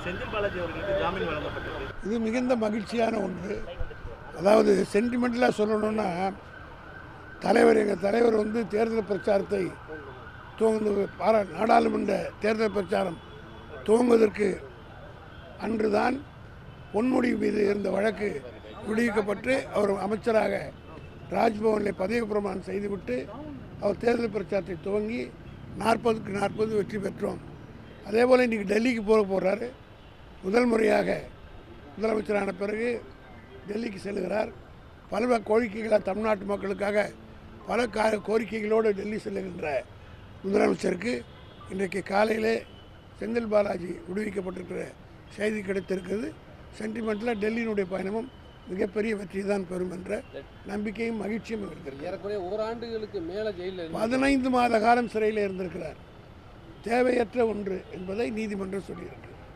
செந்தில் பாலாஜி அவர்களுக்கு ஜாமீன் வழங்கப்பட்டது. இது மிகுந்த மகிழ்ச்சியான ஒன்று. அதாவது சென்டிமெண்டலாக சொல்லணும்னா, எங்கள் தலைவர் தேர்தல் பிரச்சாரத்தை நாடாளுமன்ற தேர்தல் பிரச்சாரம் துவங்குவதற்கு அன்றுதான் பொன்முடி மீது இருந்த வழக்கு விடுவிக்கப்பட்டு அவர் அமைச்சராக ராஜ்பவனில் பதவி பிரமாணம் செய்துவிட்டு அவர் தேர்தல் பிரச்சாரத்தை துவங்கி 40க்கு 40 வெற்றி பெற்றோம். அதே போல் இன்றைக்கி டெல்லிக்கு போகிறாரு. முதல் முறையாக முதலமைச்சரான பிறகு டெல்லிக்கு செல்கிறார். பல கோரிக்கைகளாக தமிழ்நாட்டு மக்களுக்காக பல கோரிக்கைகளோடு டெல்லி செல்லுகின்ற முதலமைச்சருக்கு இன்றைக்கு காலையிலே செந்தில் பாலாஜி விடுவிக்கப்பட்டிருக்கிற செய்தி கிடைத்திருக்கிறது. சென்டிமெண்ட்டில் டெல்லியினுடைய பயணமும் மிகப்பெரிய வெற்றி தான் பெறும் என்ற நம்பிக்கையும் மகிழ்ச்சியும் இருக்கிறது. ஏறக்குறைய ஓராண்டுகளுக்கு மேலே ஜெயிலில் 15 மாத காலம் சிறையில் இருந்திருக்கிறார். தேவையற்ற ஒன்று என்பதை நீதிமன்றம் சொல்லியிருக்கிறது.